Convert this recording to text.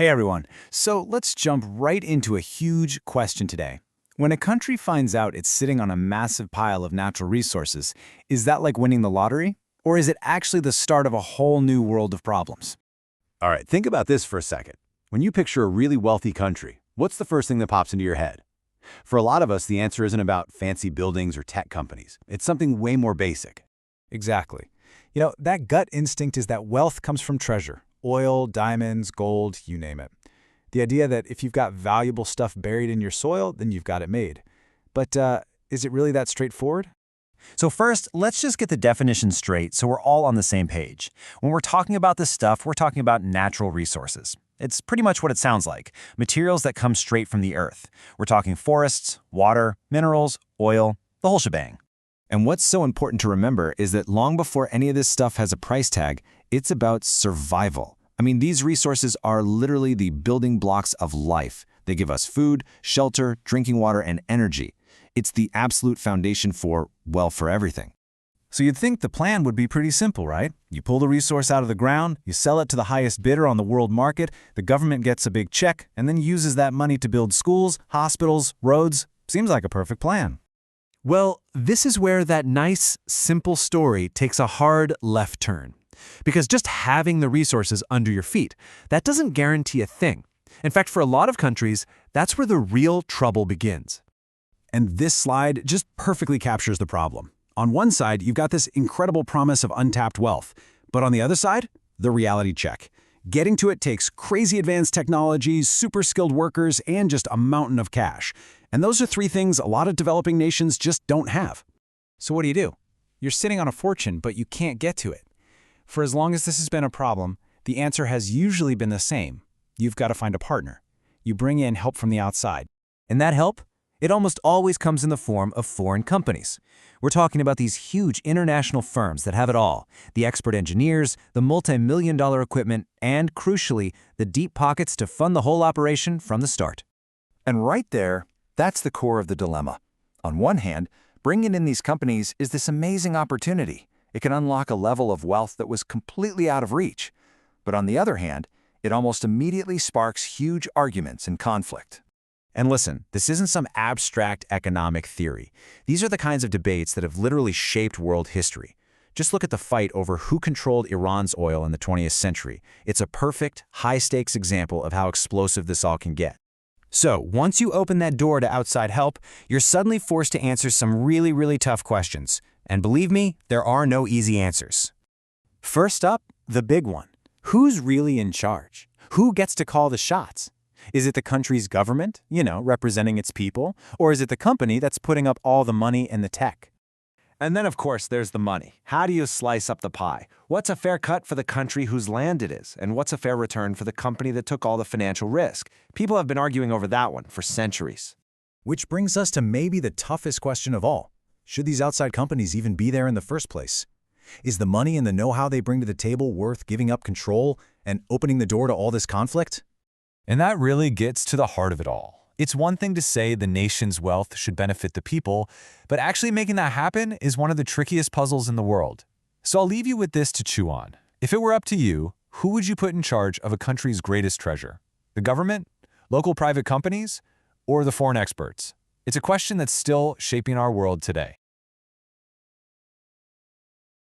Hey everyone, so let's jump right into a huge question today. When a country finds out it's sitting on a massive pile of natural resources, is that like winning the lottery? Or is it actually the start of a whole new world of problems? All right, think about this for a second. When you picture a really wealthy country, what's the first thing that pops into your head? For a lot of us, the answer isn't about fancy buildings or tech companies. It's something way more basic. Exactly. That gut instinct is that wealth comes from treasure. Oil, diamonds, gold, you name it. The idea that if you've got valuable stuff buried in your soil, then you've got it made. But is it really that straightforward? So first, let's just get the definition straight so we're all on the same page. When we're talking about this stuff, we're talking about natural resources. It's pretty much what it sounds like, materials that come straight from the earth. We're talking forests, water, minerals, oil, the whole shebang. And what's so important to remember is that long before any of this stuff has a price tag, it's about survival. I mean, these resources are literally the building blocks of life. They give us food, shelter, drinking water, and energy. It's the absolute foundation for, well, for everything. So you'd think the plan would be pretty simple, right? You pull the resource out of the ground, you sell it to the highest bidder on the world market, the government gets a big check, and then uses that money to build schools, hospitals, roads. Seems like a perfect plan. Well, this is where that nice, simple story takes a hard left turn. Because just having the resources under your feet, that doesn't guarantee a thing. In fact, for a lot of countries, that's where the real trouble begins. And this slide just perfectly captures the problem. On one side, you've got this incredible promise of untapped wealth. But on the other side, the reality check. Getting to it takes crazy advanced technologies, super skilled workers, and just a mountain of cash. And those are three things a lot of developing nations just don't have. So what do? You're sitting on a fortune, but you can't get to it. For as long as this has been a problem, the answer has usually been the same. You've got to find a partner. You bring in help from the outside. And that help? It almost always comes in the form of foreign companies. We're talking about these huge international firms that have it all, the expert engineers, the multi-million-dollar equipment, and, crucially, the deep pockets to fund the whole operation from the start. And right there, that's the core of the dilemma. On one hand, bringing in these companies is this amazing opportunity. It can unlock a level of wealth that was completely out of reach. But on the other hand, it almost immediately sparks huge arguments and conflict. And listen, this isn't some abstract economic theory. These are the kinds of debates that have literally shaped world history. Just look at the fight over who controlled Iran's oil in the 20th century. It's a perfect, high-stakes example of how explosive this all can get. So, once you open that door to outside help, you're suddenly forced to answer some really tough questions. And believe me, there are no easy answers. First up, the big one. Who's really in charge? Who gets to call the shots? Is it the country's government, representing its people? Or is it the company that's putting up all the money and the tech? And then, of course, there's the money. How do you slice up the pie? What's a fair cut for the country whose land it is? And what's a fair return for the company that took all the financial risk? People have been arguing over that one for centuries. Which brings us to maybe the toughest question of all. Should these outside companies even be there in the first place? Is the money and the know-how they bring to the table worth giving up control and opening the door to all this conflict? And that really gets to the heart of it all. It's one thing to say the nation's wealth should benefit the people, but actually making that happen is one of the trickiest puzzles in the world. So I'll leave you with this to chew on. If it were up to you, who would you put in charge of a country's greatest treasure? The government, local private companies, or the foreign experts? It's a question that's still shaping our world today.